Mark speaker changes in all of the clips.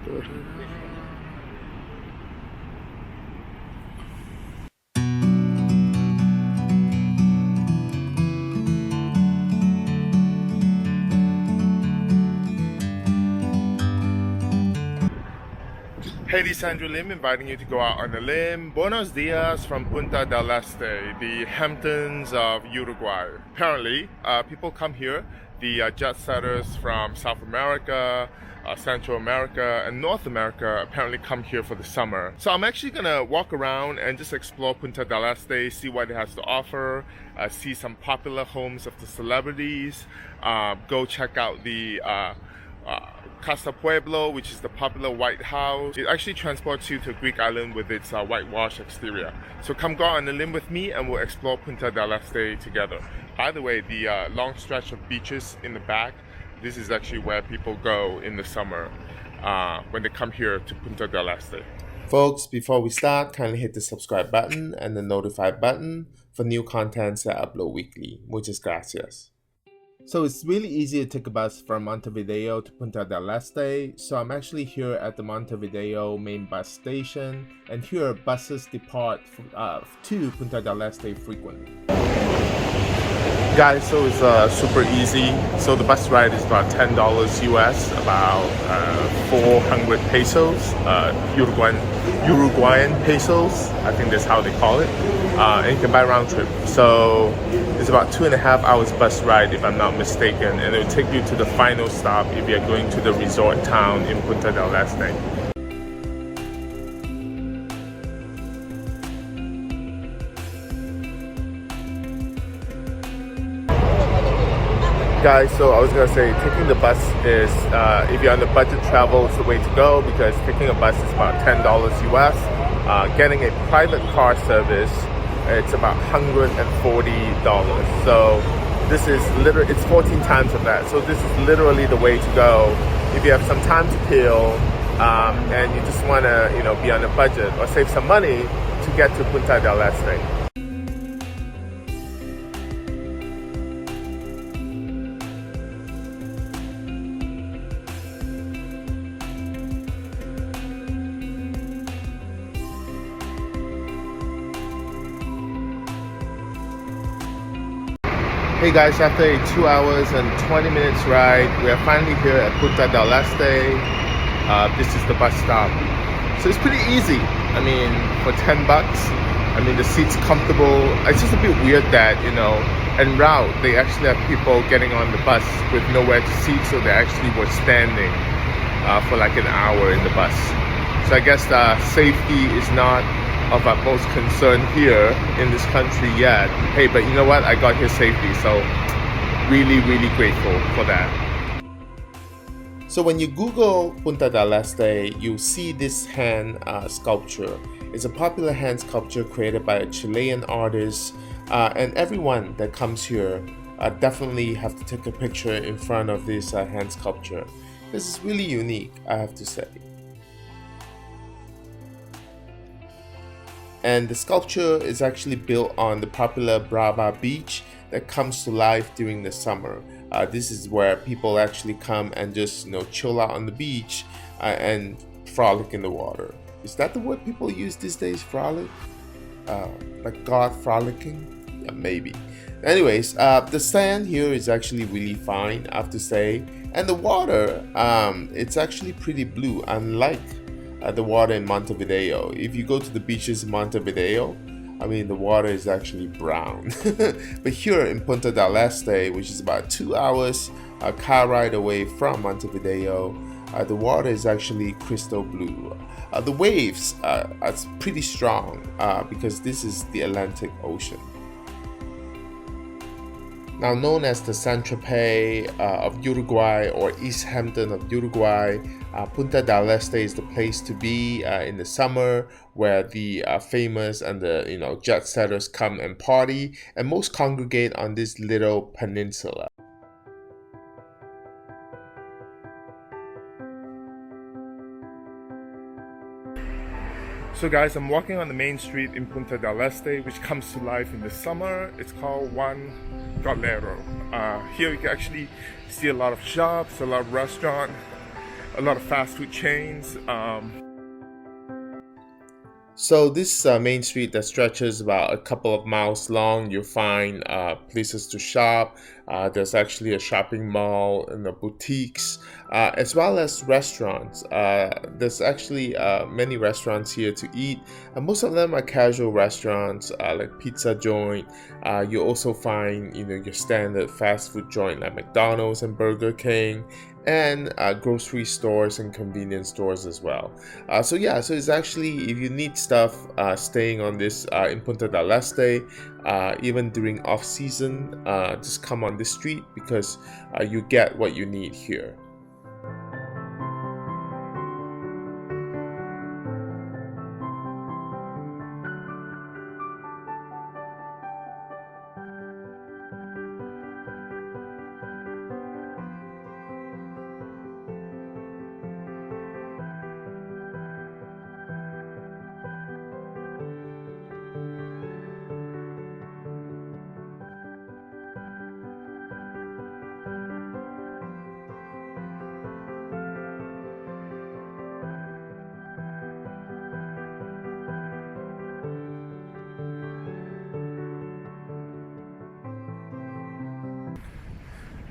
Speaker 1: Hey, this is Andrew Lim inviting you to go out on a limb. Buenos dias from Punta del Este, the Hamptons of Uruguay. Apparently, people come here, the jet setters from South America, Central America, and North America apparently come here for the summer. So I'm actually gonna walk around and just explore Punta del Este, see what it has to offer, see some popular homes of the celebrities, go check out the Casa Pueblo, which is the popular White House. It actually transports you to a Greek island with its whitewash exterior. So come go on a limb with me and we'll explore Punta del Este together. By the way, the long stretch of beaches in the back, this is actually where people go in the summer when they come here to Punta del Este. Folks, before we start, kindly hit the subscribe button and the notify button for new contents that I upload weekly. Muchas gracias. So it's really easy to take a bus from Montevideo to Punta del Este. So I'm actually here at the Montevideo main bus station, and here buses depart to Punta del Este frequently. Guys, so it's super easy. So the bus ride is about $10 US, about 400 pesos, Uruguayan pesos. I think that's how they call it. And you can buy round trip. So it's about 2.5 hours bus ride, if I'm not mistaken, and it will take you to the final stop if you're going to the resort town in Punta del Este. Guys, so I was gonna say, taking the bus is, if you're on the budget travel, it's the way to go, because taking a bus is about $10 US. Getting a private car service, it's about $140. So this is literally, it's 14 times of that. So this is literally the way to go if you have some time to kill and you just want to, be on a budget or save some money to get to Punta del Este. Hey guys, after a 2 hours and 20 minutes ride, we are finally here at Punta del Este. This is the bus stop. So it's pretty easy. I mean, for 10 bucks, I mean, the seat's comfortable. It's just a bit weird that, en route, they actually have people getting on the bus with nowhere to sit, so they actually were standing for like an hour in the bus. So I guess safety is not of utmost concern here in this country yet. Hey, but you know what? I got here safely, so really, really grateful for that. So when you Google Punta del Este, you see this hand sculpture. It's a popular hand sculpture created by a Chilean artist, and everyone that comes here definitely have to take a picture in front of this hand sculpture. This is really unique, I have to say. And the sculpture is actually built on the popular BRAVA beach that comes to life during the summer. This is where people actually come and just chill out on the beach and frolic in the water. Is that the word people use these days, frolic? Like God frolicking? Yeah, maybe. Anyways, the sand here is actually really fine, I have to say. And the water, it's actually pretty blue, unlike the water in Montevideo. If you go to the beaches in Montevideo, I mean, the water is actually brown. But here in Punta del Este, which is about 2 hours a car ride away from Montevideo, the water is actually crystal blue. The waves are pretty strong because this is the Atlantic Ocean. Now known as the St Tropez of Uruguay, or East Hampton of Uruguay, Punta del Este is the place to be in the summer, where the famous and the jet setters come and party, and most congregate on this little peninsula. So guys, I'm walking on the main street in Punta del Este, which comes to life in the summer. It's called Juan Galero. Here you can actually see a lot of shops, a lot of restaurants, a lot of fast food chains.
Speaker 2: So this main street that stretches about a couple of miles long, you'll find places to shop. There's actually a shopping mall and the boutiques, as well as restaurants. There's actually many restaurants here to eat, and most of them are casual restaurants, like pizza joint. You also find, your standard fast food joint like McDonald's and Burger King, and grocery stores and convenience stores as well. So it's actually, if you need stuff staying on this in Punta del Este, even during off season, just come on this street because you get what you need here.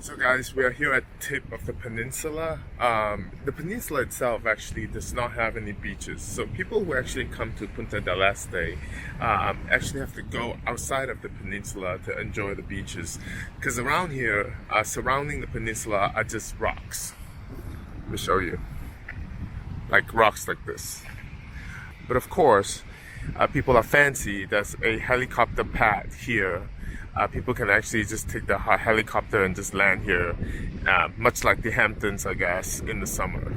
Speaker 1: So guys, we are here at the tip of the peninsula. The peninsula itself actually does not have any beaches. So people who actually come to Punta del Este actually have to go outside of the peninsula to enjoy the beaches. Because around here, surrounding the peninsula are just rocks. Let me show you. Like rocks like this. But of course, people are fancy. There's a helicopter pad here. People can actually just take the helicopter and just land here, much like the Hamptons, I guess, in the summer.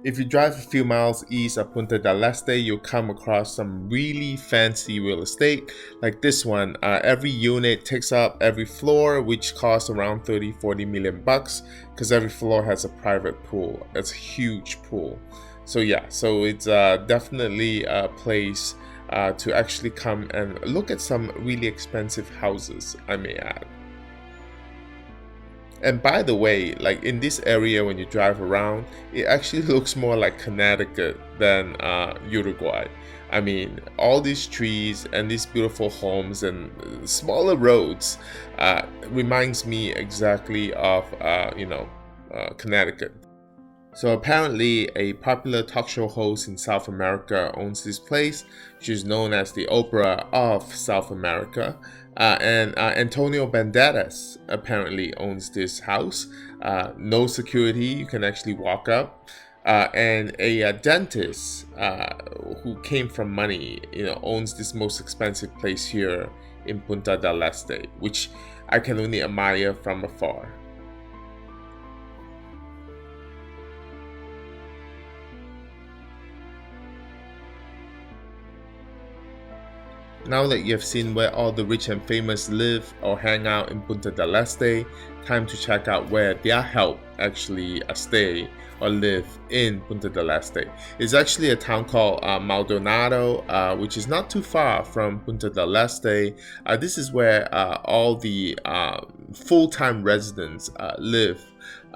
Speaker 2: If you drive a few miles east of Punta del Este, you'll come across some really fancy real estate like this one. Every unit takes up every floor, which costs around 30-40 million bucks because every floor has a private pool. It's a huge pool. So it's definitely a place to actually come and look at some really expensive houses, I may add. And by the way, like in this area, when you drive around, it actually looks more like Connecticut than Uruguay. I mean, all these trees and these beautiful homes and smaller roads reminds me exactly of, Connecticut. So apparently, a popular talk show host in South America owns this place. She's known as the Opera of South America. And Antonia Banderas apparently owns this house. No security, you can actually walk up. And a dentist who came from money, owns this most expensive place here in Punta del Este, which I can only admire from afar. Now that you have seen where all the rich and famous live or hang out in Punta del Este, time to check out where their help actually stay or live in Punta del Este. It's actually a town called Maldonado, which is not too far from Punta del Este. This is where all the full-time residents live,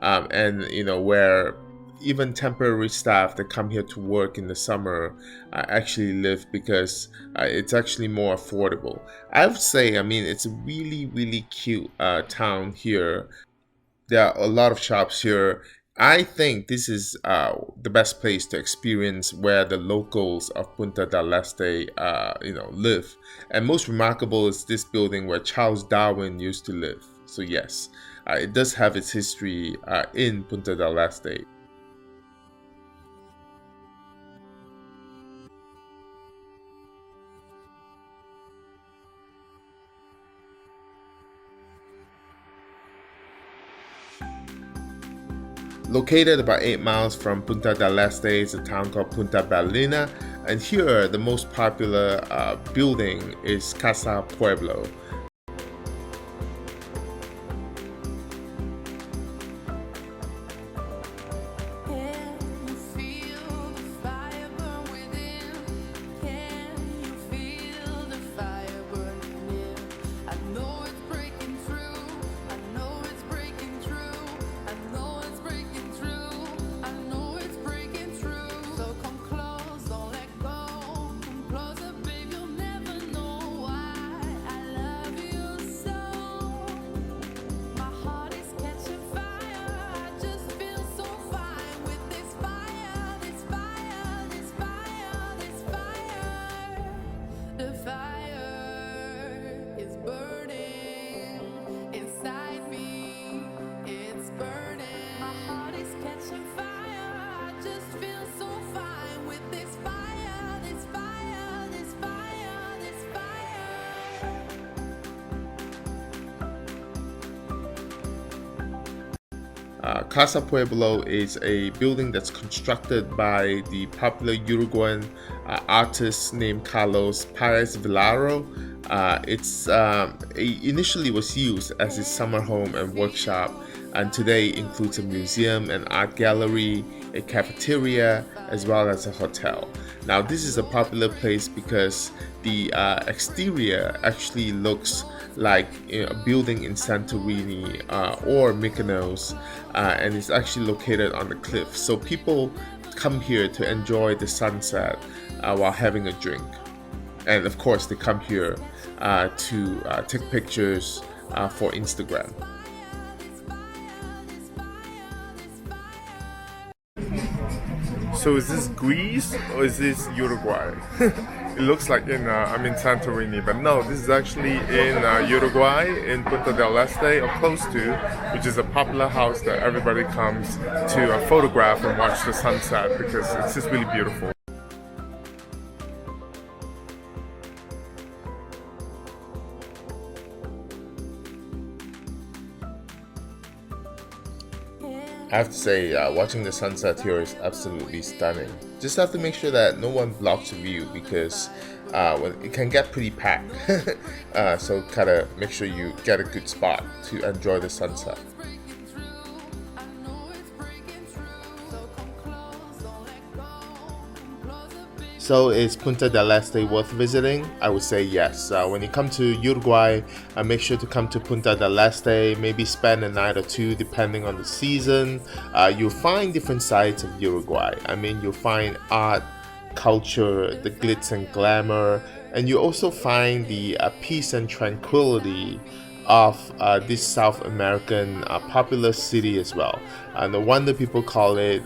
Speaker 2: and where even temporary staff that come here to work in the summer actually live, because it's actually more affordable. I would say, I mean, it's a really cute town here. There are a lot of shops here. I think this is the best place to experience where the locals of Punta del Este, live. And most remarkable is this building where Charles Darwin used to live. So yes, it does have its history in Punta del Este. Located about 8 miles from Punta del Este is a town called Punta Ballena, and here the most popular building is Casa Pueblo. Casa Pueblo is a building that's constructed by the popular Uruguayan artist named Carlos Paez Vilaro. Initially was used as a summer home and workshop, and today includes a museum, an art gallery, a cafeteria, as well as a hotel. Now, this is a popular place because the exterior actually looks like a building in Santorini or Mykonos, and it's actually located on the cliff. So people come here to enjoy the sunset while having a drink. And of course, they come here to take pictures for Instagram.
Speaker 1: So is this Greece or is this Uruguay? It looks like I'm in Santorini, but no, this is actually in Uruguay, in Punta del Este, or close to, which is a popular house that everybody comes to photograph and watch the sunset because it's just really beautiful.
Speaker 2: I have to say, watching the sunset here is absolutely stunning. Just have to make sure that no one blocks the view, because it can get pretty packed. So kind of make sure you get a good spot to enjoy the sunset. So is Punta del Este worth visiting? I would say yes. When you come to Uruguay, make sure to come to Punta del Este, maybe spend a night or two depending on the season. You'll find different sides of Uruguay. I mean, you'll find art, culture, the glitz and glamour, and you also find the peace and tranquility of this South American popular city as well. No wonder people call it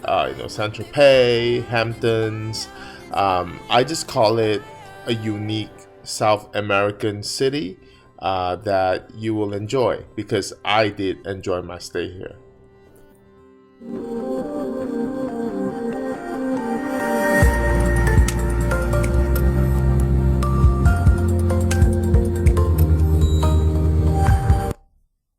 Speaker 2: St Tropez, Hamptons. I just call it a unique South American city that you will enjoy, because I did enjoy my stay here.